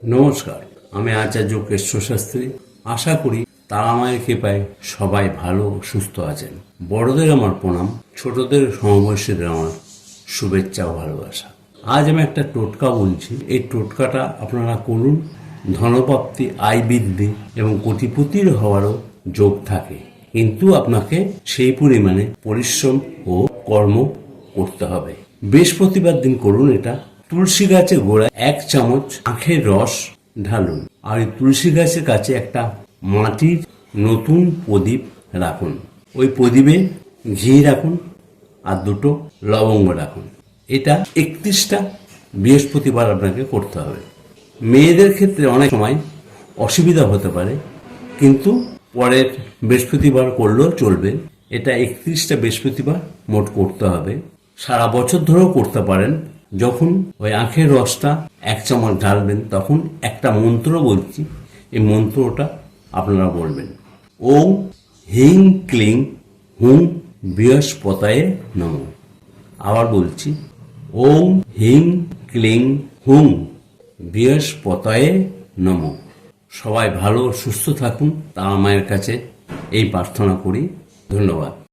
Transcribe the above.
নমস্কার, আমি আচার্য কেশব শাস্ত্রী। আশা করি তারা মায়ের কৃপায় সবাই ভালো ও সুস্থ আছেন। বড়দের আমার প্রণাম, ছোটদের সমবয়সীদের আমার শুভেচ্ছা ও ভালোবাসা। আজ আমি একটা টোটকা বলছি, এই টোটকাটা আপনারা করুন। ধনপ্রাপ্তি, আয় বৃদ্ধি এবং কোটিপতির হওয়ারও যোগ থাকে, কিন্তু আপনাকে সেই পরিমাণে পরিশ্রম ও কর্ম করতে হবে। বৃহস্পতিবার দিন করুন এটা। তুলসী গাছের গোড়ায় 1 চামচ আখের রস ঢালুন, আর এই তুলসী গাছের কাছে একটা মাটির নতুন প্রদীপ রাখুন। ওই প্রদীপে ঘি রাখুন আর 2টো লবঙ্গ রাখুন। এটা 31টা বৃহস্পতিবার আপনাকে করতে হবে। মেয়েদের ক্ষেত্রে অনেক সময় অসুবিধা হতে পারে, কিন্তু পরের বৃহস্পতিবার করলেও চলবে। এটা 31টা বৃহস্পতিবার মোট করতে হবে। সারা বছর ধরেও করতে পারেন। যখন ওই আখের রসটা 1 চামচ ঢালবেন, তখন একটা মন্ত্র বলছি, এই মন্ত্রটা আপনারা বলবেন। ওম হিং ক্লিং হুং বৃহস্পতায়ে নমঃ। আবার বলছি, ওম হিং ক্লিং হুং বৃহস্পতায়ে নমঃ। সবাই ভালো সুস্থ থাকুন, তারা মায়ের কাছে এই প্রার্থনা করি। ধন্যবাদ।